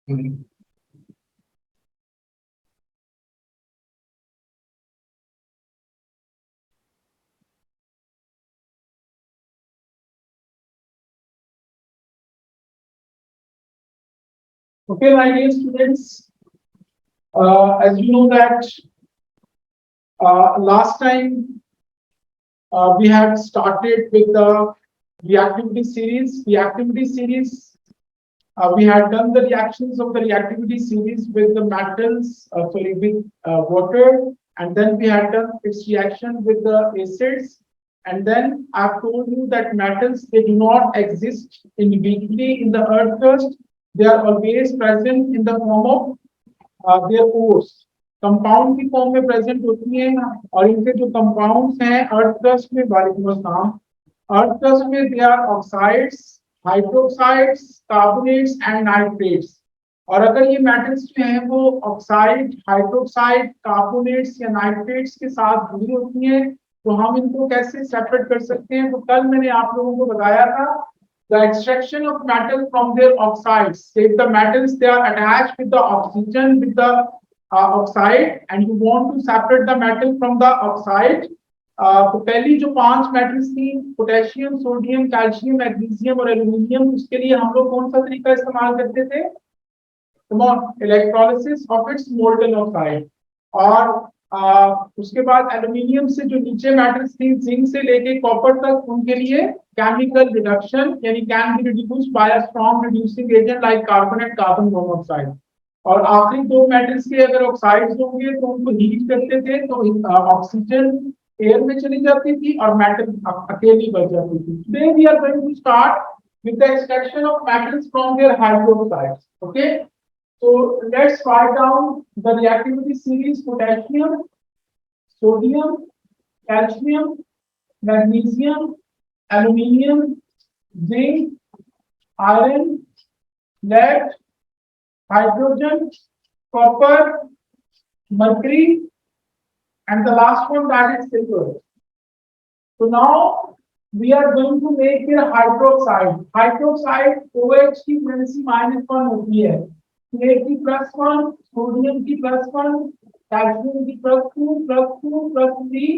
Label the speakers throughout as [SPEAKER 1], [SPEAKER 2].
[SPEAKER 1] Okay, my dear students, as you know that last time we had started with the reactivity series. We had done the reactions of the reactivity series with the metals, with water, and then we had done its reaction with the acids. And then I've told you that metals, they do not exist individually in the earth crust. They are always present in the form of their ores. Compound की form में present होती हैं और इनके जो compounds हैं अर्थ crust में, वालेकुम अस्सलाम, अर्थ क्रस्ट में they are oxides, hydroxides, carbonates and nitrates. और अगर ये मेटल्स जो हैं वो ऑक्साइड, हाइड्रोक्साइड, कार्बोनेट्स या नाइट्रेट्स के साथ जुड़ी होती हैं तो हम इनको कैसे सेपरेट कर सकते हैं? तो कल मैंने आप लोगों को बताया था the extraction of metal from their oxides. If the metals they are attached with the oxygen with the oxide and you want to separate the metal from the oxide, तो पहली जो 5 मेटल्स थी पोटेशियम, सोडियम, कैल्शियम, मैग्नीशियम और aluminium, उसके लिए हम लोग कौन सा तरीका इस्तेमाल करते थे? Electrolysis of its molten oxide. और उसके बाद एल्यूमिनियम से जो नीचे मेटल्स थी जिंक से लेके कॉपर तक, उनके लिए केमिकल रिडक्शन यानी can be reduced by a strong reducing agent like carbonate, carbon monoxide. और आखिरी 2 मेटल्स के अगर ऑक्साइड्स होंगे तो उनको हीट करते थे तो ऑक्सीजन एयर में चली जाती थी और मेटल अकेली बच जाती थी। Today we are going to start with the extraction of metals from their hydroxides. Okay, so let's write down the reactivity series: potassium, sodium, calcium, magnesium, aluminium, zinc, iron, lead, hydrogen, copper, mercury, and the last one that is silver. So now we are going to make a hydroxide. Hydroxide OH की valency -1 होती है, lead की +1, sodium की +1, calcium की +2, +2, +3,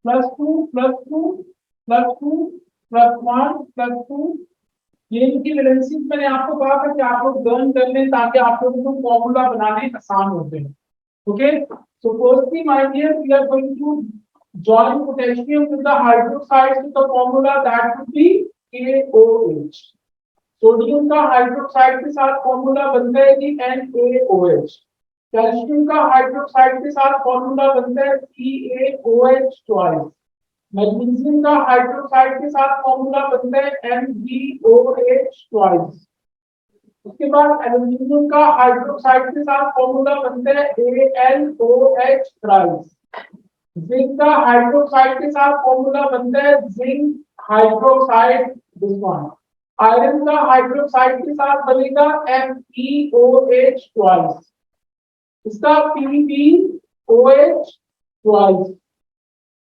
[SPEAKER 1] +2, +2, +2, +1, +2। ये इनकी valency मैंने आपको कहा था कि आप लोग लर्न कर लें ताकि आप लोगों को फॉर्मूला बनाने आसान होते हैं। Okay, so firstly my dear, we are going to join potassium with the hydroxides with the formula that would be KOH। Sodium का हाइड्रोक्साइड के साथ फॉर्मूला बनता है कि NaOH। कैल्शियम का हाइड्रोक्साइड के साथ फॉर्मूला बनता है CaOH ट्वाइस। मैग्नीशियम का हाइड्रोक्साइड के साथ फॉर्मूला बनता है MgOH ट्वाइस। उसके बाद एल्यूमिनियम का हाइड्रोक्साइड के साथ फॉर्मूला बनता है AlOH थ्राइस। जिंक का हाइड्रोक्साइड के साथ फॉर्मूला बनता है zinc hydroxide, this one. Iron का हाइड्रोक्साइड के साथ बनेगा FeOH ट्वाइस, इसका PbOH ट्वाइस।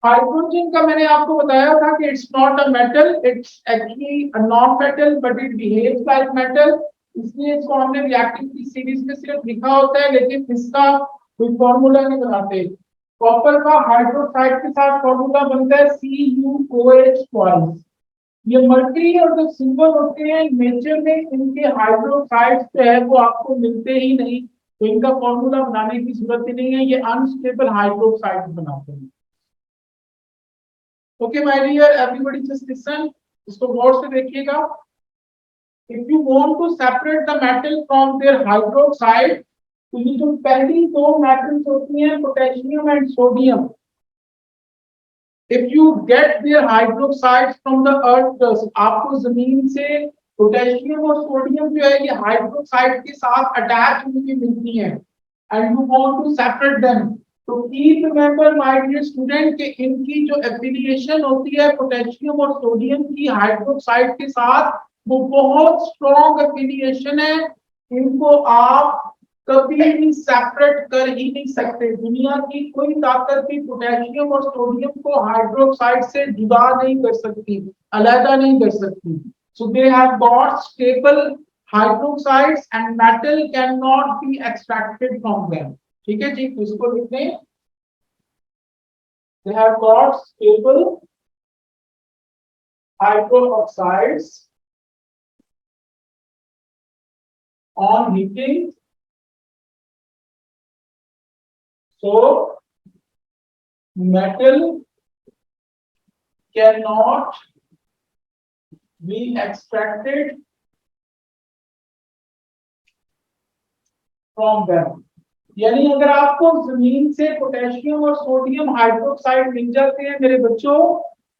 [SPEAKER 1] हाइड्रोजन का मैंने आपको बताया था कि it's not a metal, it's actually a non metal but it behaves like metal, इसलिए इसको हमने रिएक्टिविटी सीरीज में सिर्फ लिखा होता है लेकिन इसका कोई फॉर्मूला नहीं बनाते। कॉपर का हाइड्रोक्साइड के साथ फॉर्मूला बनता है CuOH ट्वाइस। ये मर्क्यूरी और जो सिल्वर होते हैं नेचर में इनके हाइड्रोक्साइड्स जो है वो आपको मिलते ही नहीं, तो इनका फॉर्मूला बनाने की जरूरत ही नहीं है, ये अनस्टेबल हाइड्रोक्साइड्स बनाते हैं। Okay my dear everybody just listen, इसको गौर से देखिएगा। If you want to separate the metal from their hydroxide, तो ये जो पहली 2 मेटल्स होती हैं potassium and sodium, if you get their hydroxides from the earth crust, आपको जमीन से पोटेशियम और सोडियम जो है ये हाइड्रोक्साइड के साथ अटैच होकर मिलती हैं and you want to separate them, तो please remember my dear student कि इनकी जो एफिलिएशन होती है पोटेशियम और सोडियम की हाइड्रोक्साइड के साथ वो बहुत स्ट्रॉन्ग एफिलिएशन है, इनको आप कभी भी सेपरेट कर ही नहीं सकते। दुनिया की कोई ताकत भी पोटेशियम और सोडियम को हाइड्रोक्साइड से जुदा नहीं कर सकती, अलग नहीं कर सकती। So they have got stable hydroxides and metal cannot be extracted from them. ठीक है जी, इसको लिख दें. They have got stable hydroxides on heating, so metal cannot be extracted from them. यानी अगर आपको जमीन से पोटेशियम और सोडियम हाइड्रोक्साइड मिल जाते हैं मेरे बच्चों,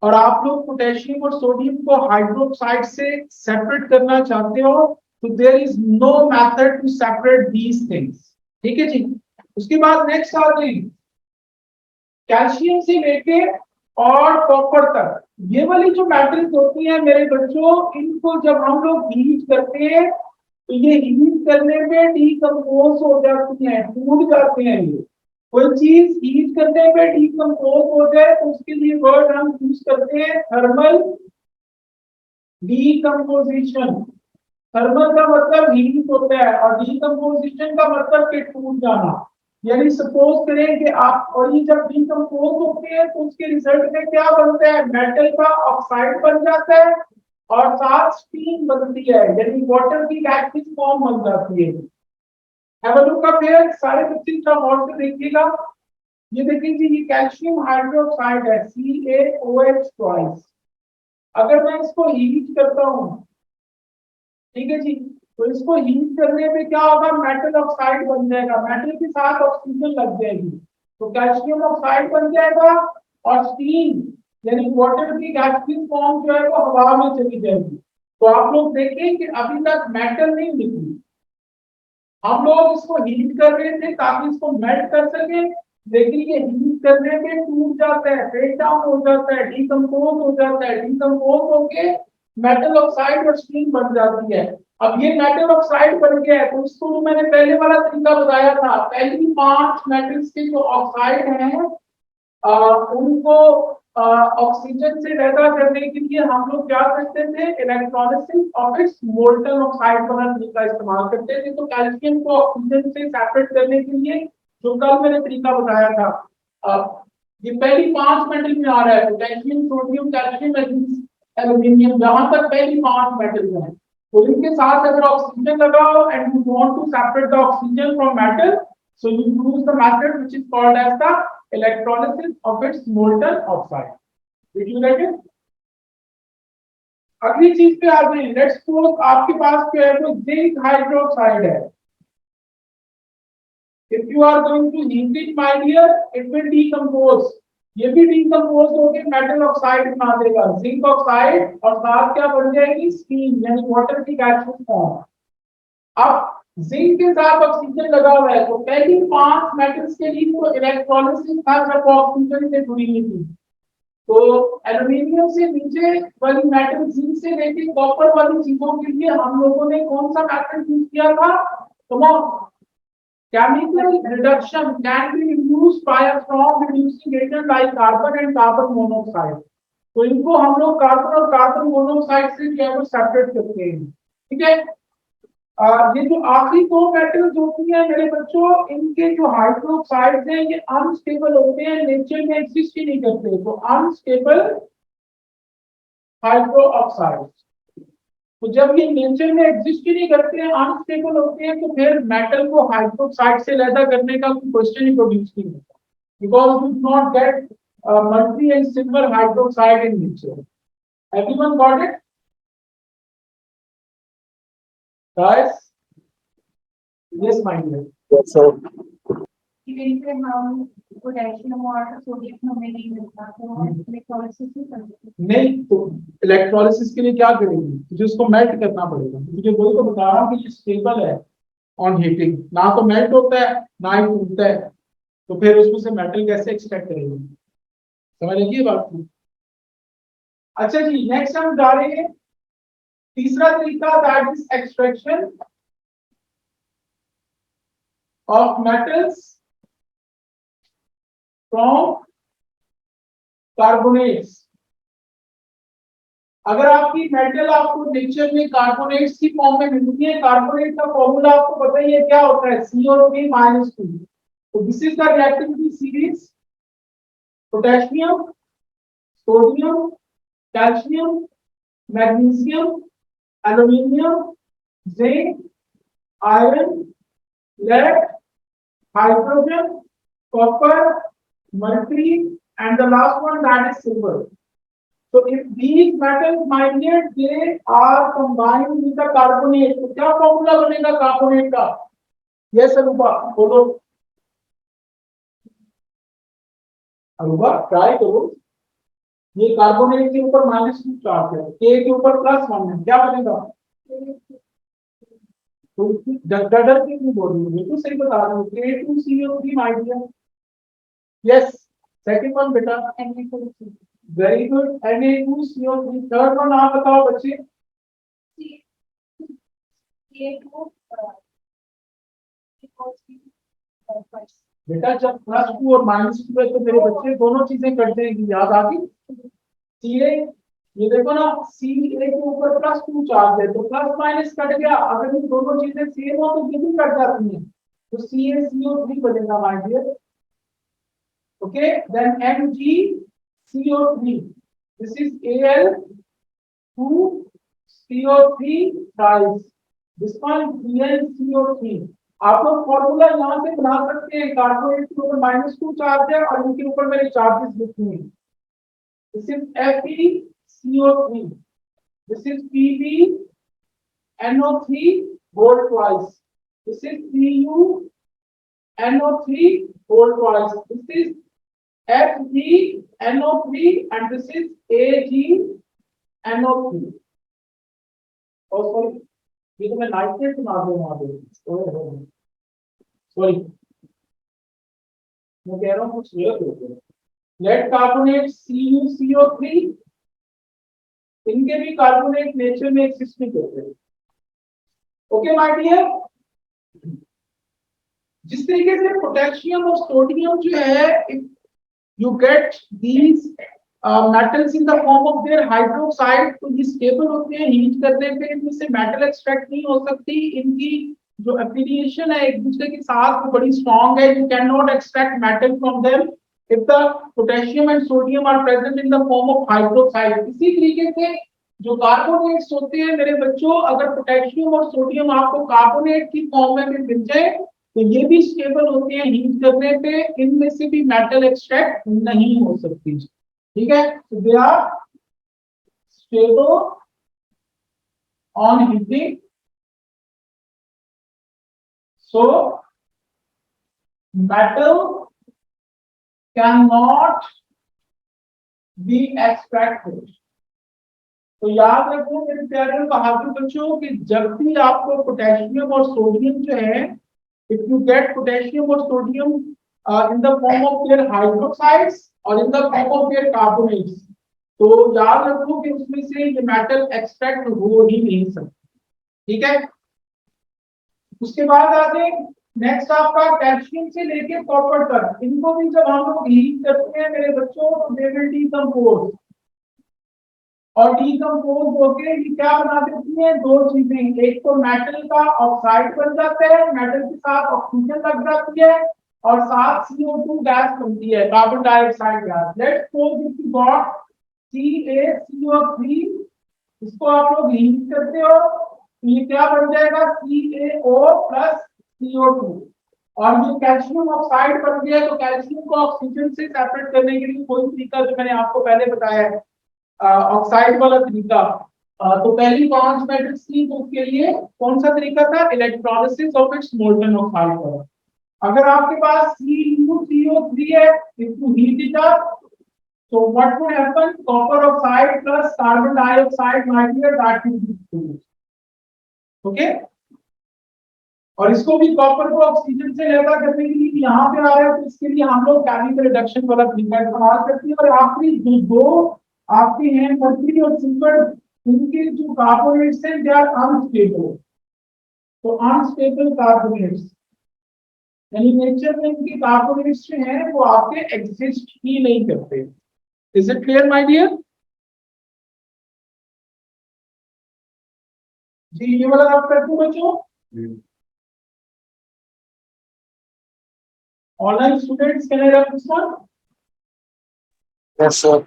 [SPEAKER 1] और आप लोग पोटेशियम और सोडियम को हाइड्रोक्साइड से सेपरेट करना चाहते हो, तो there is no method to separate these things. ठीक है जी. उसके बाद नेक्स्ट आ गई कैल्शियम से लेके और कॉपर तक. ये वाली जो मेटल्स होती हैं मेरे बच्चों, इनको जब हम लोग हीट करते हैं तो ये हीट करने में डीकंपोज हो जाती हैं, टूट जाते हैं. ये कोई चीज हीट करने में डीकंपोज हो जाए तो उसके लिए वर्ड हम यूज करते हैं थर्मल डीकंपोजिशन. थर्मल का मतलब हीट होता है और डीकंपोजिशन का मतलब कि टूट जाना. यानी सपोज करें कि आप, और ये जब डीकंपोज होते हैं तो उसके रिजल्ट में क्या बनता है, मेटल का ऑक्साइड बन जाता है और साथ स्टीम बनती है, यानी वाटर की गैसियस फॉर्म बन जाती है. Have a look up here, सारे बच्चे का गौर से देखिएगा. ये देखिए जी, ये कैल्शियम हाइड्रोक्साइड है CaOH ट्वाइस. अगर मैं इसको हीट करता हूं, ठीक है जी, तो इसको हीट करने पे क्या होगा, मेटल ऑक्साइड बन जाएगा, मेटल के साथ ऑक्सीजन लग जाएगी तो कैल्शियम ऑक्साइड बन जाएगा और स्टीम यानी वाटर की गैसियस फॉर्म जो है वो हवा में चली जाएगी. तो आप लोग देखिए कि अभी तक मेटल नहीं निकली, हम लोग इसको हीट कर रहे थे ताकि इसको मेल्ट कर सके, लेकिन ये हीट करने में टूट जाता है, ब्रेक डाउन हो जाता है, डीकंपोज हो जाता है, डीकंपोज होके मेटल ऑक्साइड और स्टीम बन जाती है. अब ये मेटल ऑक्साइड बन गया है तो इसको जो मैंने पहले वाला तरीका बताया था, पहली 5 मेटल्स के जो ऑक्साइड हैं उनको ऑक्सीजन से पैदा करने के लिए हम लोग क्या करते थे, electrolysis of its molten oxide बनाने का इस्तेमाल करते थे. तो कैल्शियम को ऑक्सीजन से सेपरेट करने के लिए जो कल मैंने तरीका बताया था, ये पहली 5 मेटल में आ रहा है, पोटेशियम, सोडियम, कैल्शियम, एल्यूमिनियम, जहां तक पहली 5 मेटल हैं. तो इनके साथ अगर ऑक्सीजन लगाओ and you want to separate the oxygen from metal, so you use the method which is called as the electrolysis of its molten oxide. Did you get it? अगली चीज पे आ गई. लेट्स सपोज आपके पास क्या है, तो zinc hydroxide है. If you are going to heat it, my dear, it will decompose. ये भी डिकम्पोज होकर मेटल ऑक्साइड बना देगा, जिंक ऑक्साइड, और साथ क्या बन जाएगी, स्टीम यानी वाटर की गैसियस फॉर्म. अब जिंक के साथ ऑक्सीजन लगा हुआ है तो पहली 5 मेटल्स के लिए तो इलेक्ट्रोलिसिस था जब ऑक्सीजन से जुड़ी हुई थी. तो एल्यूमिनियम से नीचे वाली मेटल, जिंक से लेकर कॉपर वाली चीजों के लिए हम लोगों ने कौन सा मेथड यूज किया था, तो chemical reduction can be used by a strong reducing agent like carbon and carbon monoxide. तो इनको हम लोग कार्बन और कार्बन मोनोऑक्साइड से जो है वो सेपरेट करते हैं. ठीक है. ये जो आखिरी 2 मेटल्स होती हैं मेरे बच्चों, इनके जो हाइड्रोक्साइड्स हैं ये अनस्टेबल होते हैं, नेचर में एग्जिस्ट ही नहीं करते. तो अनस्टेबल हाइड्रोक्साइड्स, तो जब ये नेचर में एग्जिस्ट ही नहीं करते हैं, अनस्टेबल होते हैं, तो फिर मेटल को हाइड्रोक्साइड से अलग करने का कोई क्वेश्चन ही प्रोड्यूस नहीं होता, because we do not get mercury and silver hydroxide in nature. Everyone got it guys? Yes my dear.
[SPEAKER 2] Yes, sir.
[SPEAKER 3] इनसे हम पोटेशियम और सोडियम हमें नहीं मिलता तो हम इलेक्ट्रोलिसिस ही करते हैं.
[SPEAKER 1] नहीं, तो इलेक्ट्रोलिसिस के लिए क्या करेंगे, तुझे उसको मेल्ट करना पड़ेगा. तुझे वही तो बता रहा हूँ कि ये स्टेबल है ऑन हीटिंग, ना तो मेल्ट होता है ना ही टूटता है, तो फिर उसमें से मेटल कैसे एक्सट्रैक्ट करेंगे. समझ लीजिए बात को. अच्छा जी, नेक्स्ट हम जा रहे हैं तीसरा तरीका, that is extraction of metals from carbonates. अगर आपकी मेटल आपको नेचर में कार्बोनेट्स की फॉर्म में मिलती है, कार्बोनेट का फॉर्मूला आपको पता ही है क्या होता है, CO3 - 2। तो this is the reactivity series, potassium, sodium, calcium, magnesium, aluminium, zinc, iron, lead, hydrogen, copper, mercury, and the last one, that is silver. So if these metals, my dear, they are combined with the carbonate, तो क्या formula बनेगा carbonate का? Yes Aruba बोलो, Aruba try करो। ये carbonate के ऊपर -2 charge है, के के ऊपर +1 है, क्या बनेगा? तो डर के क्यों बोल रही हो, बिल्कुल सही बता रहे हो, K2CO3 my dear. Yes, second one बेटा, very good, Na2CO3। Third one आप बताओ बच्चे। बेटा जब +2 और -2 है तो मेरे बच्चे दोनों चीजें करते हैं, याद आ गई। सीए, ये देखो ना, सी ए के ऊपर +2 चार्ज है, तो प्लस माइनस कट गया, अगर ये दोनों चीजें सेम हो तो ये भी कट जाती हैं, तो CaCO3 बनेगा my dear. Okay, then MgCO3, this is Al2CO3 डाइस, दिस वन BnCO3। आप लोग फॉर्मूला यहाँ से बना सकते हैं, कार्बोनेट के ऊपर -2 चार्ज है और इनके ऊपर मेरे चार्जेस लिखे हैं। This is FeCO3, this is PbNO3 whole twice, this is PuNO3 whole twice, this is FgNO3 and this is AgNO3। और सॉरी, ये तो मैं नाइट्रेट बना दूंगा, सॉरी मैं कह रहा हूँ कुछ गलत हो गया। लेड कार्बोनेट CuCO3, इनके भी कार्बोनेट नेचर में एग्जिस्ट नहीं करते। ओके माय डियर, जिस तरीके से पोटेशियम और सोडियम जो है, you get these metals in the form of there hydroxide, तो ये स्टेबल होते हैं, हीट करने पे इनमें से मेटल एक्सट्रैक्ट नहीं हो सकती, इनकी जो एफिलिएशन है एक दूसरे के साथ वो बड़ी स्ट्रांग है, you can not extract metal from them if the potassium and sodium are present in the form of hydroxide। इसी तरीके से जो कार्बोनेट्स होते हैं मेरे बच्चों, अगर पोटेशियम और सोडियम आपको कार्बोनेट की फॉर्म में भी मिल जाए तो ये भी स्टेबल होते हैं, हीट करने पे इनमें से भी मेटल एक्सट्रैक्ट नहीं हो सकती। ठीक है, तो they are stable on heating, so metal cannot be extracted। तो याद रखो मेरे प्यारे बहादुर बच्चों कि जब भी आपको पोटेशियम और सोडियम जो है, इफ यू गेट पोटेशियम और sodium in the form of their hydroxides और in the form of their carbonates, तो याद रखो कि उसमें से ये मेटल एक्सट्रैक्ट हो ही नहीं सकता। ठीक है, उसके बाद आगे नेक्स्ट आपका कैल्शियम से लेके कॉपर तक, इनको भी जब हम लोग हीट करते हैं मेरे बच्चों तो दे विल डीकंपोज, और डीकंपोज होके ये क्या बना देती है, दो चीजें, एक तो मेटल का ऑक्साइड बन जाता है, मेटल के साथ ऑक्सीजन लग जाती है और साथ CO2 गैस बनती है, carbon dioxide gas. Let's suppose if you got CaCO3, इसको आप लोग हीट करते हो तो ये क्या बन जाएगा, CaO + CO2, और ये कैल्शियम ऑक्साइड बन गया। तो कैल्शियम को ऑक्सीजन से सेपरेट करने के लिए कोई तरीका जो मैंने आपको पहले बताया है, ऑक्साइड वाला तरीका, तो पहली 5 मेटल्स थी तो उसके लिए कौन सा तरीका था, electrolysis of its molten oxide वाला। अगर आपके पास CuCO3 है, if you heat it up, so what would happen, copper oxide plus carbon dioxide, my dear, that will be produced। Okay, और इसको भी कॉपर को ऑक्सीजन से अलग करने के लिए यहाँ पे आ रहा है, तो इसके लिए हम लोग केमिकल रिडक्शन वाला तरीका इस्तेमाल करते हैं। और आखिरी दो आपके हैं मर्क्यूरी और सिल्वर, इनके जो कार्बोनेट्स हैं दे आर अनस्टेबल। तो अनस्टेबल कार्बोनेट्स यानी नेचर में इनके कार्बोनेट्स जो हैं वो आपके एग्जिस्ट ही नहीं करते। Is it clear my dear? जी ये वाला आप कर दूं बच्चों, online students can I rub this one?
[SPEAKER 2] Yes, sir.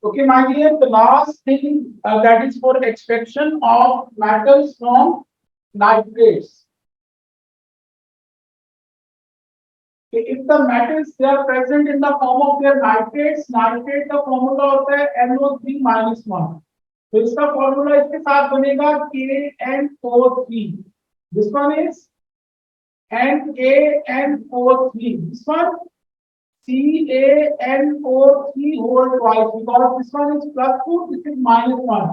[SPEAKER 1] Okay, my dear, the last thing that is for extraction of metals from nitrates. Okay, if the metals they are present in the form of their nitrates, nitrate का formula होता है NO3 minus 1. तो इसका formula इसके साथ बनेगा KNO3. This one is NaNO3. This one CaNO3 whole twice because this one is plus 2, this is minus 1.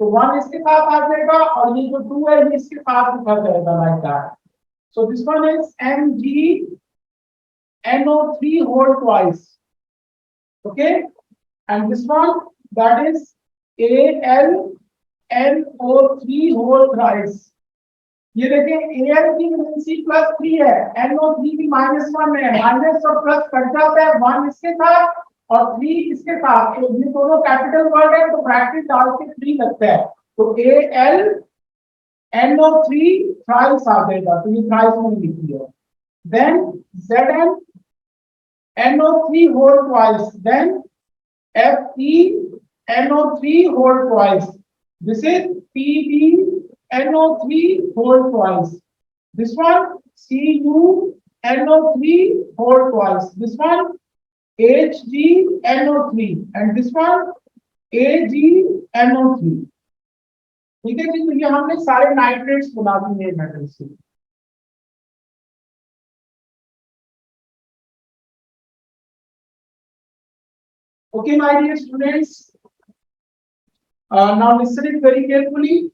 [SPEAKER 1] तो 1 इसके साथ आ जाएगा और ये जो 2 है ये इसके साथ लिखा जाएगा like that. So this one is MgNO3 whole twice. Okay, and this one that is AlNO3 whole thrice. ये देखिए Al की वैलेंसी +3 है, NO3 की -1 है, माइनस और प्लस कट जाता है, 1 इसके साथ और 3 इसके साथ, तो ये दोनों कैपिटल वर्ड है तो ब्रैकेट डाल के 3 लगता है, तो Al NO3 थ्राइस आ जाएगा, तो ये थ्राइस में लिख दिया. Then Zn NO3 whole twice, then FeNO3 whole twice. This is PbNO3 whole twice. This one CuNO3 whole twice. This one HgNO3 and this one AgNO3. ठीक है जी, तो ये हमने सारे नाइट्रेट्स बना दिए मेटल से. Okay, my dear students, now listen it very carefully.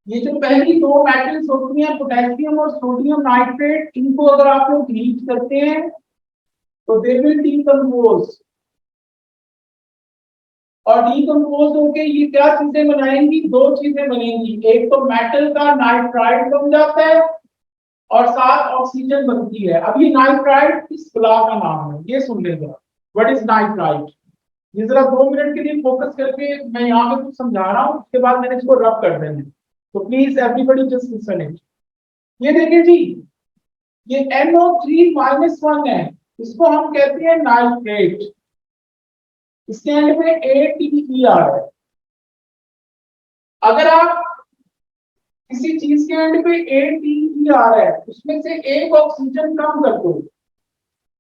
[SPEAKER 1] ये जो पहली दो मेटल्स होती हैं पोटेशियम और सोडियम नाइट्रेट, इनको अगर आप लोग हीट करते हैं तो दे विल डीकंपोज, और डीकंपोज होके ये क्या चीजें बनाएंगी? दो चीजें बनेंगी, एक तो मेटल का नाइट्राइड बन जाता है और साथ ऑक्सीजन बनती है. अब ये नाइट्राइड किस बला का नाम है ये सुन लेगा. What is nitride? ये जरा 2 मिनट के लिए फोकस करके मैं यहाँ पे कुछ समझा रहा हूँ, उसके बाद मैंने इसको रब कर देना, तो please everybody just listen it. ये देखिए जी, ये NO3-1 है, इसको हम कहते हैं नाइट्रेट. इसके एंड पे ATE आ रहा है. अगर आप किसी चीज के एंड पे ATE आ रहा है, उसमें से एक ऑक्सीजन कम कर दो,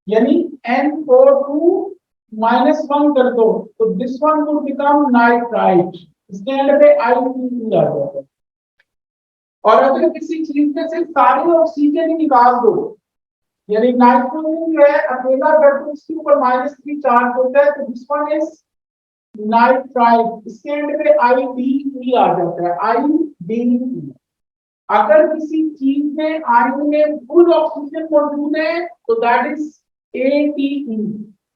[SPEAKER 1] यानी NO2-1 कर दो, तो this one would become nitrite. इसके एंड पे ITE आ जाता है. और अगर किसी चीज में से सारे ऑक्सीजन ही निकाल दो, यानी नाइट्रोजन जो है अकेला कर दो, इसके ऊपर -3 चार्ज होता है, तो दिस वन इज नाइट्राइट. इसके एंड पे IDE आ जाता है, IDE. अगर किसी चीज में आयन में फुल ऑक्सीजन मौजूद है तो दैट इज ATE.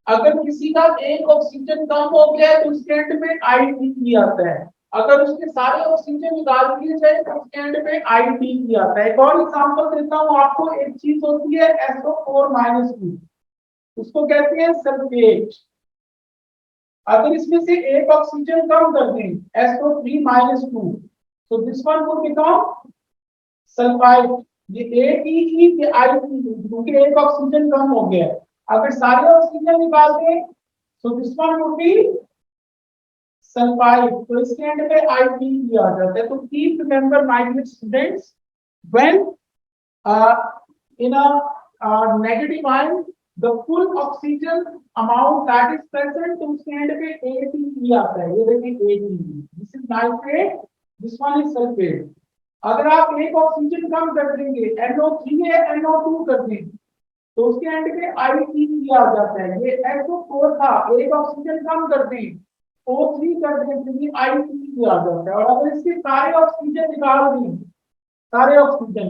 [SPEAKER 1] अगर किसी का एक ऑक्सीजन कम हो गया है तो उसके एंड में ITE आता है. अगर उसके सारे ऑक्सीजन निकाल दिए जाए तो उसके एंड पे ITE आता है. एक और एग्जांपल देता हूं आपको. एक चीज होती है SO4-2, उसको कहते हैं सल्फेट. अगर इसमें से एक ऑक्सीजन कम कर दें SO3-2, तो दिस वन को बिकम सल्फाइड. ये ATE के ITE, क्योंकि एक ऑक्सीजन कम हो गया है. अगर सारे ऑक्सीजन निकाल दें तो this one would be sulphide. तो इसके एंड पे ITE आ जाता है. तो keep remember my dear students, when in a negative ion the full oxygen amount that is present, तो उसके एंड पे ATE आता है. ये देखिए ATE, this is nitrate, this one is sulphate. अगर आप एक ऑक्सीजन कम कर देंगे, NO3 है NO2 कर दें, तो उसके एंड पे ITE आ जाता है. ये SO4 था, एक ऑक्सीजन कम कर दें, O3 कर दें, तो ये ITE आ जाता है. और अगर इसके सारे ऑक्सीजन निकाल दें, सारे ऑक्सीजन,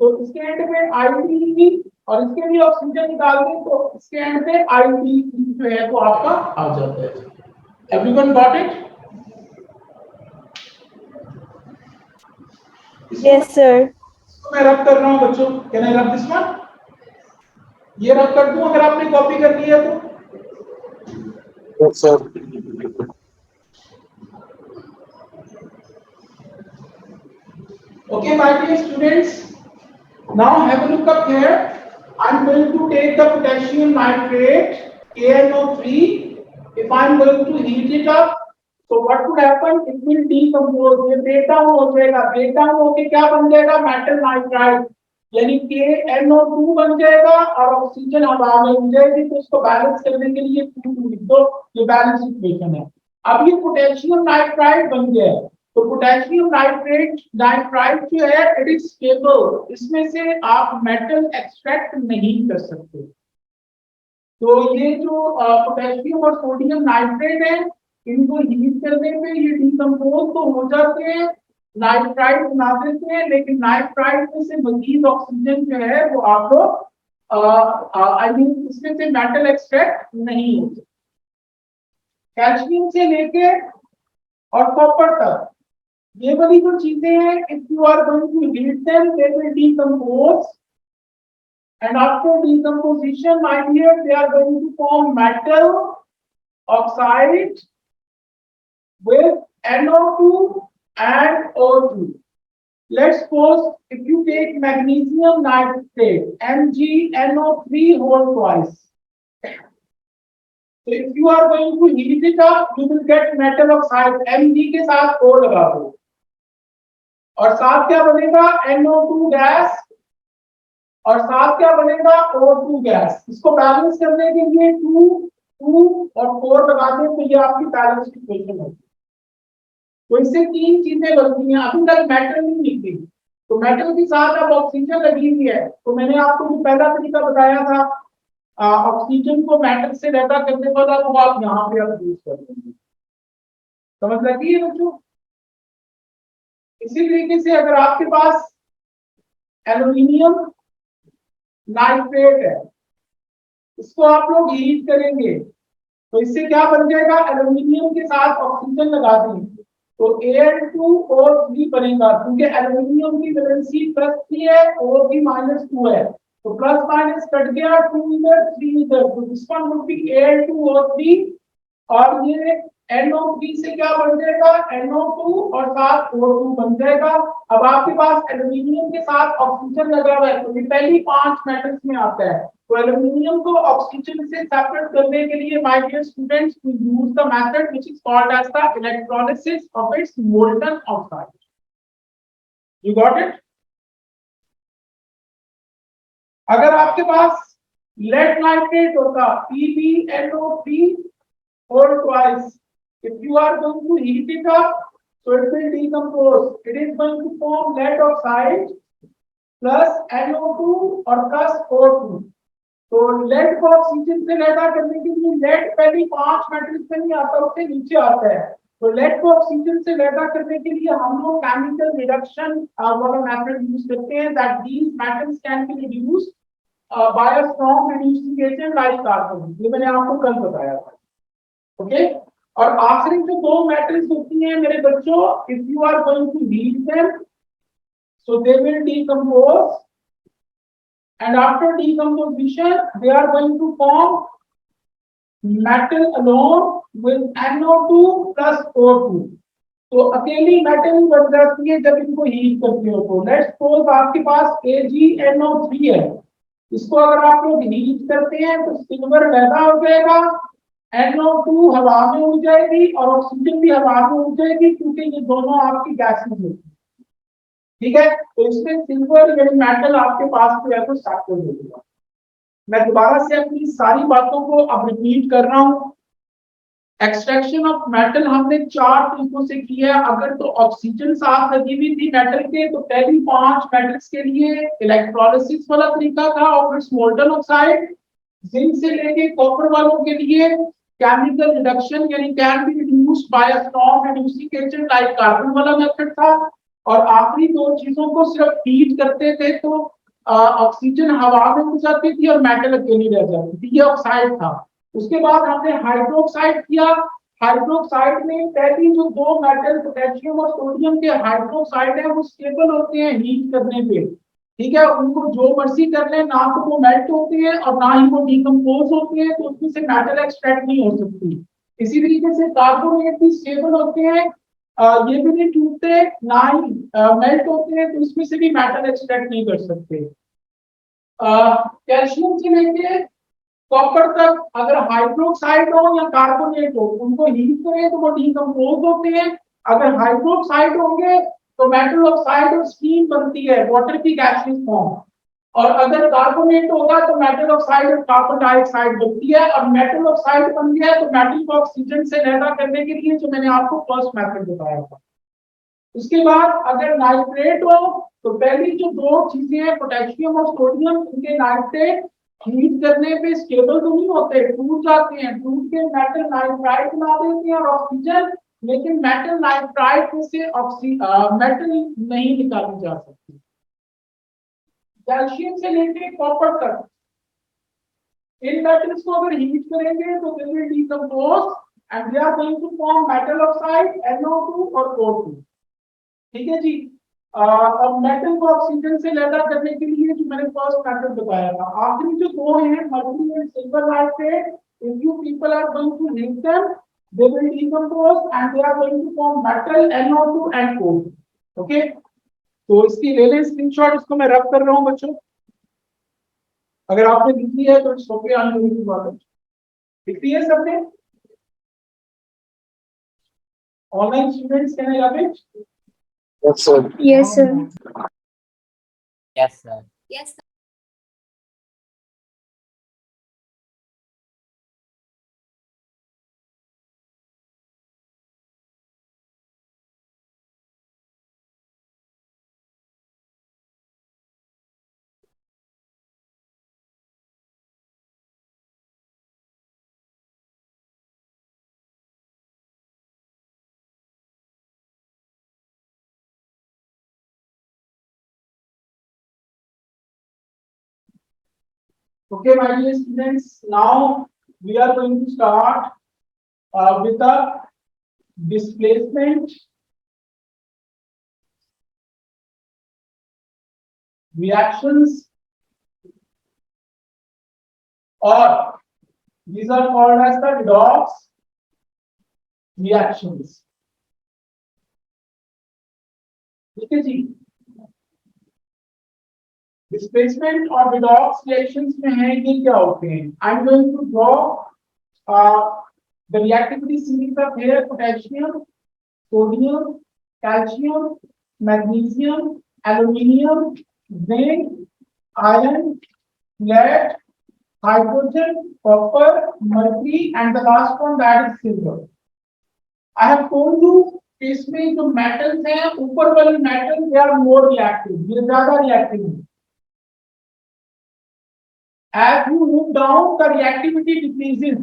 [SPEAKER 1] तो इसके एंड पे ITE, और इसके भी ऑक्सीजन निकाल दें तो इसके एंड पे ITE जो है वो आपका आ जाता है. Everyone got it?
[SPEAKER 2] Yes, sir.
[SPEAKER 1] तो मैं रब कर रहा हूँ बच्चों, can I rub this one? ये रब कर दूं अगर आपने कॉपी कर लिया तो?
[SPEAKER 4] Yes, sir.
[SPEAKER 1] Okay, my dear students, now have a look up here. I'm going to take the potassium nitrate KNO3. If I'm going to heat it up, so what would happen? It will decompose. ये break down हो जाएगा. Break down होके क्या बन जाएगा? Metal nitride. यानी KNO2 बन जाएगा और ऑक्सीजन हवा में मिल जाएगी. तो इसको बैलेंस करने के लिए लिख दो. ये बैलेंस इक्वेशन है. अब ये पोटेशियम नाइट्राइड बन गया है. तो पोटेशियम नाइट्रेट नाइट्राइड जो है इट इज स्टेबल. इसमें से आप मेटल एक्सट्रैक्ट नहीं कर सकते. तो ये जो पोटेशियम और सोडियम नाइट्रेट है, इनको हीट करने पे ये डिकम्पोज तो हो जाते हैं, नाइट्राइड बना देते हैं, लेकिन नाइट्राइड में से मजीद ऑक्सीजन जो है वो आप लोग आई मीन इसमें से मेटल एक्सट्रैक्ट नहीं होते. कैल्शियम से लेके और कॉपर तक ये वाली जो चीजें हैं, if you are going to heat them they will decompose, and after decomposition, my dear, they are going to form metal oxide with NO2 and O2. Let's suppose if you take magnesium nitrate MgNO3 whole twice. So if you are going to heat it up, you will get metal oxide. Mg के साथ O लगा दो और साथ क्या बनेगा? NO2 gas और साथ क्या बनेगा? O2 gas. इसको बैलेंस करने के लिए 2 2 और 4 लगा दें तो ये आपकी बैलेंस इक्वेशन है. तो इससे तीन चीजें बनती हैं. अभी तक मेटल नहीं निकली, तो मेटल के साथ अब ऑक्सीजन लगी हुई है. तो मैंने आपको जो पहला तरीका बताया था ऑक्सीजन को मेटल से रहता करने वाला, वो आप यहाँ पे आप यूज कर लेंगे. समझ लगी है बच्चों? इसी तरीके से अगर आपके पास एल्यूमिनियम नाइट्रेट है, इसको आप लोग हीट करेंगे तो इससे क्या बन जाएगा? एल्यूमिनियम के साथ ऑक्सीजन लगा दें तो Al2O3 बनेगा, क्योंकि एल्यूमिनियम की वैलेंसी +3 है, O की -2 है. तो प्लस माइनस कट गया, 2 इधर 3 इधर, तो this one would B Al2O3 और ये NO3 से क्या बन जाएगा? NO2 और साथ O2 बन जाएगा. अब आपके पास एल्यूमिनियम के साथ ऑक्सीजन लगा हुआ है तो ये पहली 5 मेटल्स में आता है. तो एल्यूमिनियम को ऑक्सीजन से सेपरेट करने के लिए my dear students we use the method which is called as the electrolysis of its molten oxide. You got it? अगर आपके पास लेड नाइट्रेट होता PbNO3 whole twice, if you are going to heat it up, so it will decompose. It is going to form lead oxide plus NO2 और plus O2. तो lead को oxygen से लेटा करने के लिए लेड पहली 5 मेटल्स में नहीं आता, उससे नीचे आता है. तो लेड को ऑक्सीजन से लेटा करने के लिए हम लोग केमिकल रिडक्शन वाला मेथड यूज करते हैं. That these metals can be reduced by a strong reducing agent like carbon. ये मैंने आपको कल बताया था. ओके और आखिरी जो दो मेटल्स होती हैं मेरे बच्चों, if you are going to heat them so they will decompose and after decomposition they are going to form metal alone with NO2 plus O2. तो अकेली मेटल बन जाती है जब इनको हीट करते हो. तो लेट्स सपोज आपके पास AgNO3 है, इसको अगर आप लोग हीट करते हैं तो सिल्वर पैदा हो जाएगा, NO2 हवा में उड़ जाएगी और ऑक्सीजन भी हवा में उड़ जाएगी, क्योंकि ये दोनों आपकी गैसेस होती है. ठीक है, तो इसमें सिल्वर यानी मेटल आपके पास जो है तो सेपरेट हो जाएगा. मैं दोबारा से अपनी सारी बातों को अब रिपीट कर रहा हूं. एक्सट्रैक्शन ऑफ मेटल हमने 4 तरीकों से किया. अगर तो ऑक्सीजन साथ लगी हुई थी मेटल के तो पहली 5 मेटल्स के लिए इलेक्ट्रोलिसिस वाला तरीका था और फिर मोल्टन ऑक्साइड. जिंक से लेके कॉपर वालों के लिए केमिकल रिडक्शन यानी can be reduced by a strong reducing agent like carbon वाला मेथड था. और आखिरी 2 चीजों को सिर्फ हीट करते थे तो ऑक्सीजन हवा में उड़ जाती थी और मेटल अकेली रह जाती थी. ये ऑक्साइड था. उसके बाद हमने हाइड्रोक्साइड किया हाइड्रोक्साइड में पहली जो दो मेटल पोटेशियम और सोडियम के हाइड्रोक्साइड है वो स्टेबल होते हैं हीट करने पे, ठीक है, उनको जो मर्जी कर ले, ना तो वो मेल्ट होते हैं और ना ही वो डिकम्पोज होते हैं, तो उसमें से मेटल एक्सट्रैक्ट नहीं हो सकती। इसी तरीके से कार्बोनेट भी स्टेबल होते हैं, ये भी नहीं टूटते ना ही मेल्ट होते हैं, तो इसमें से भी मेटल एक्सट्रैक्ट नहीं कर सकते। कैल्शियम से लेके कॉपर तक अगर हाइड्रोक्साइड हो या कार्बोनेट हो, उनको हीट करें तो वो डिकम्पोज होते हैं। अगर हाइड्रोक्साइड होंगे तो मेटल ऑक्साइड और स्टीम बनती है वाटर की गैसियस फॉर्म, और अगर कार्बोनेट होगा तो मेटल ऑक्साइड और कार्बन डाइऑक्साइड बनती है, और मेटल ऑक्साइड बन गया तो मेटल को ऑक्सीजन से अलग करने के लिए जो मैंने आपको फर्स्ट मेथड बताया था। उसके बाद अगर नाइट्रेट हो तो पहली जो दो चीजें हैं पोटेशियम और सोडियम, इनके नाइट्रेट हीट करने पे स्टेबल तो नहीं होते, टूट जाते हैं, टूट के मेटल नाइट्राइड बना देते हैं और ऑक्सीजन, लेकिन मेटल नाइट्राइड से मेटल नहीं निकाली जा सकती। कैल्शियम से लेके कॉपर तक इन मेटल्स को अगर हीट करेंगे तो they will decompose and they are going to form metal oxide NO2 और O2, ठीक है जी। अब मेटल को ऑक्सीजन से अलग करने के लिए जो मैंने फर्स्ट मेथड बताया था, आखिरी जो दो हैं mercury and silver nitrate, if you people are going to heat them they will decompose and they are going to form metal NO2 and O2, okay. तो इसकी ले लें स्क्रीनशॉट, इसको मैं रब कर रहा हूं बच्चों, अगर आपने लिख लिया है तो इट्स ओके, आने की बात है। लिख लिया सबने? Online students can I love it?
[SPEAKER 4] Yes, sir.
[SPEAKER 2] Yes, sir.
[SPEAKER 5] Yes, sir.
[SPEAKER 3] Yes.
[SPEAKER 1] Okay, my dear students, now we are going to start with the displacement, reactions, or these are called as the redox reactions. ठीक है जी, displacement और redox reactions में है ये क्या होते हैं? I am going to draw the reactivity series of here potassium, sodium, calcium, magnesium, aluminium, zinc, iron, lead, hydrogen, copper, mercury, and the last one that is silver. I have told you इसमें जो metals हैं ऊपर वाली metal they are more reactive, ये ज्यादा reactive है। As you move down the reactivity decreases,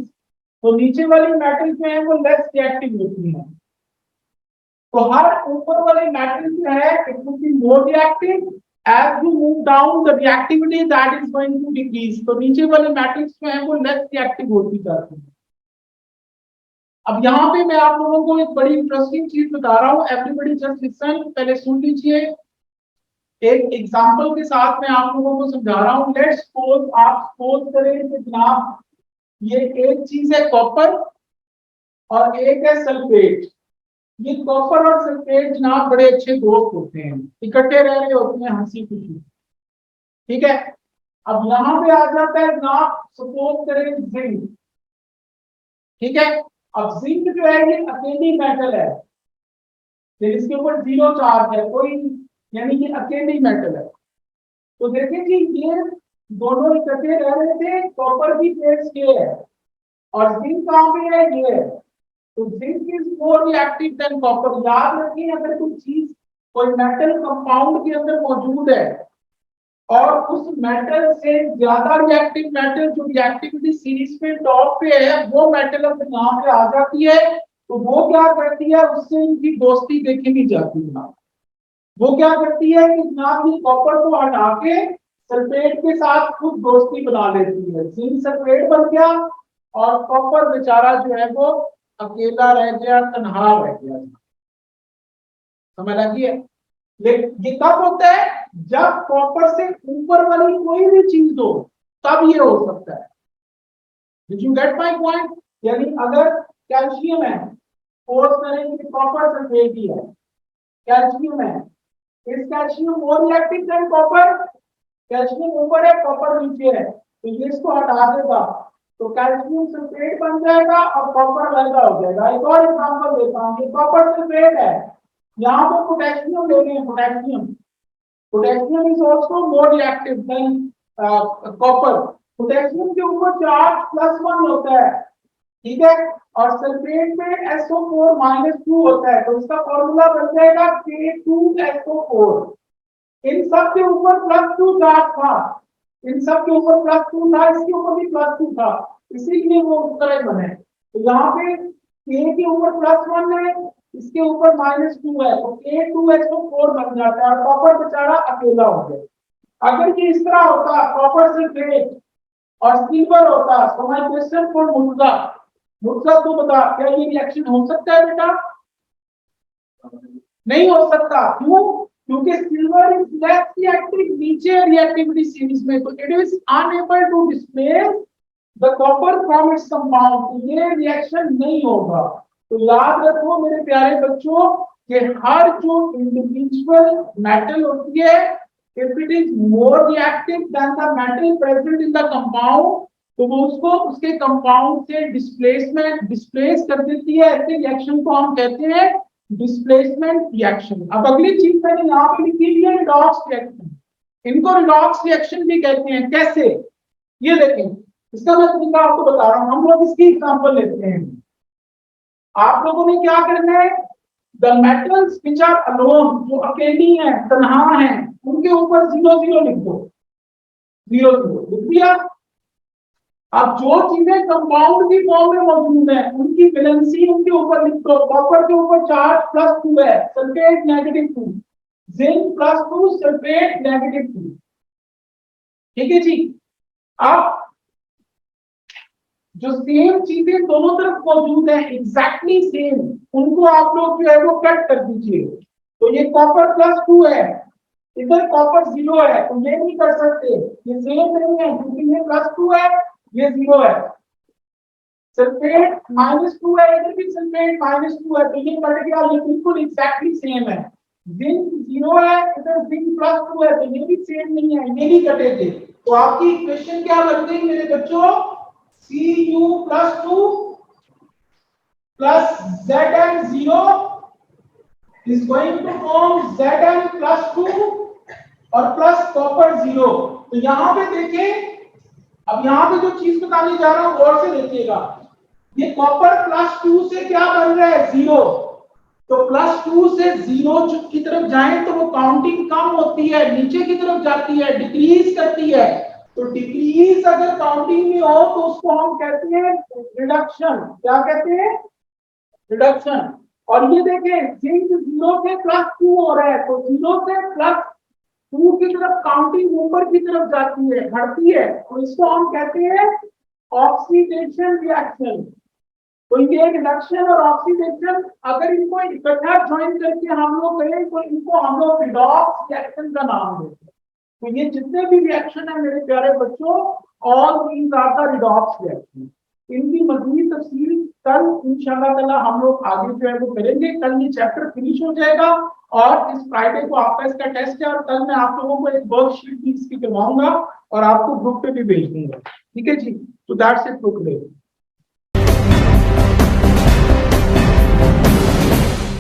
[SPEAKER 1] तो नीचे वाली मेटल जो है वो लेस रिएक्टिव होती है, तो हर ऊपर वाले मेटल जो है it will be more reactive, as you move down the reactivity that is going to decrease, तो नीचे वाले मेटल्स जो है वो लेस रिएक्टिव होती जाती है। अब यहाँ पे मैं आप लोगों को एक बड़ी इंटरेस्टिंग चीज बता रहा हूँ, एवरीबॉडी जस्ट लिसन, पहले सुन लीजिए, एक एग्जांपल के साथ मैं आप लोगों को समझा रहा हूँ। लेट्स सपोज आप सपोज करें कि जनाब ये एक चीज है कॉपर और एक है सल्फेट। ये कॉपर और सल्फेट जनाब बड़े अच्छे दोस्त होते हैं, इकट्ठे रह रहे होते हैं हंसी खुशी, ठीक है। अब यहाँ पे आ जाता है जनाब सपोज करें जिंक, ठीक है। अब जिंक जो है ये अकेली मेटल है, फिर इसके ऊपर 0 चार्ज है, कोई यानी कि अकेली मेटल है। तो देखिए कि ये दोनों इकट्ठे रह रहे थे, कॉपर की प्लेट्स ये है और जिंक कहाँ पे है, ये है। तो zinc is more reactive than copper. याद रखिए अगर कोई चीज कोई मेटल कंपाउंड के अंदर मौजूद है और उस मेटल से ज्यादा रिएक्टिव मेटल जो रिएक्टिविटी सीरीज पे टॉप पे है वो मेटल अगर यहाँ पे आ जाती है तो वो क्या करती है, उससे इनकी दोस्ती देखी नहीं जाती है। वो क्या करती है कि जनाब ये कॉपर को हटा के सल्फेट के साथ खुद दोस्ती बना लेती है, जिंक सल्फेट बन गया और कॉपर बेचारा जो है वो अकेला रह गया, तन्हा रह गया। समझ लगी है? लेकिन ये कब होता है? जब कॉपर से ऊपर वाली कोई भी चीज हो, तब ये हो सकता है। Did you get my point? यानी अगर कैल्शियम है, फोर्स करेंगे कि कॉपर सल्फेट ही है, कैल्शियम है, इस calcium more reactive than copper, calcium ऊपर है, कॉपर नीचे है, तो ये इसको हटा देगा, तो कैल्शियम सल्फेट बन जाएगा और कॉपर अलग हो जाएगा। एक और एग्जांपल देता हूँ, ये कॉपर सल्फेट है, यहाँ पे पोटेशियम ले रहे हैं, potassium, potassium is also more reactive than copper. Potassium के ऊपर चार्ज +1 होता है, ठीक है, और सल्फेट में SO4 -2 होता है, तो इसका फॉर्मूला बन जाएगा K2SO4। इन सब के ऊपर +2 चार्ज था, इन सब के ऊपर +2 था, इसके ऊपर भी +2 था, इसीलिए वो उत्तर बने। तो यहाँ पे K के ऊपर +1 है, इसके ऊपर -2 है, तो K2SO4 बन जाता है और कॉपर बेचारा अकेला हो गया। अगर ये इस तरह होता, कॉपर सल्फेट और सिल्वर होता, तो माय क्वेश्चन फॉर मुर्गा, मुर्गा तो बता, क्या ये रिएक्शन हो सकता है बेटा? नहीं हो सकता। क्यों? क्योंकि सिल्वर इज लेस रिएक्टिव नीचे रिएक्टिविटी सीरीज में, तो it is unable to displace the copper from its compound, तो ये रिएक्शन नहीं होगा। तो याद रखो मेरे प्यारे बच्चों कि हर जो इंडिविजुअल मेटल होती है, if it is more reactive than the metal present in the compound, तो वो उसको उसके कंपाउंड से डिस्प्लेस कर देती है। ऐसे रिएक्शन को हम कहते हैं डिस्प्लेसमेंट रिएक्शन। अब अगली चीज मैंने यहाँ पे लिखी है रिडॉक्स रिएक्शन, इनको रिडॉक्स रिएक्शन भी कहते हैं। कैसे? ये देखें, इसका मैं तरीका आपको बता रहा हूँ। हम लोग इसकी एग्जांपल लेते हैं। आप लोगों ने क्या करना है, the metals which are alone, जो अकेली हैं, तन्हा हैं, उनके ऊपर 0 0 लिख दो, 0 0 लिख दिया। अब जो चीजें कंपाउंड की फॉर्म में मौजूद है, उनकी वैलेंसी उनके ऊपर लिख दो। कॉपर के ऊपर चार्ज +2 है, सल्फेट -2, जिंक +2, सल्फेट -2, ठीक है जी। अब जो सेम चीजें दोनों तरफ मौजूद है, एग्जैक्टली सेम, उनको आप लोग जो है वो कट कर दीजिए। तो ये कॉपर +2 है, इधर कॉपर 0 है, तो ये नहीं कर सकते, ये सेम नहीं है, क्योंकि ये +2 है, ये 0 है। सल्फेट -2 है, इधर भी सल्फेट -2 है, तो ये कट गया, ये बिल्कुल एग्जैक्टली सेम है। जिंक 0 है, इधर जिंक +2 है, तो ये भी सेम नहीं है, ये भी कटेंगे। तो आपकी इक्वेशन क्या बन गई मेरे बच्चों? Cu+2 plus Zn0 is going to form Zn+2 और प्लस कॉपर 0। तो यहां पे देखें, अब यहां पे जो चीज बताने जा रहा हूं गौर से देखिएगा, ये कॉपर +2 से क्या बन रहा है? 0। तो +2 से 0 की तरफ जाएं तो वो काउंटिंग कम होती है, नीचे की तरफ जाती है, डिक्रीज करती है। तो डिक्रीज अगर काउंटिंग में हो तो उसको हम कहते हैं रिडक्शन। क्या कहते हैं? रिडक्शन। और ये देखें, जिंक 0 से +2 हो रहा है, तो 0 से +2 की तरफ काउंटिंग ऊपर की तरफ जाती है, बढ़ती है, तो इसको हम कहते हैं ऑक्सीडेशन रिएक्शन। तो ये रिडक्शन और ऑक्सीडेशन, अगर इनको इकट्ठा ज्वाइन करके हम लोग करें तो इनको हम लोग रिडॉक्स रिएक्शन का नाम देते हैं। तो ये जितने भी रिएक्शन है मेरे प्यारे बच्चों, all these are the redox reaction. इनकी मज़ीद तफसील कल इंशाल्लाह ताला हम लोग आगे जो है वो करेंगे। कल ये चैप्टर फिनिश हो जाएगा और इस फ्राइडे को आपका इसका टेस्ट है, और कल मैं आप लोगों को एक वर्कशीट भी इसकी करवाऊंगा और आपको ग्रुप पे भी भेज दूंगा। ठीक है जी, तो दैट्स इट फॉर टुडे।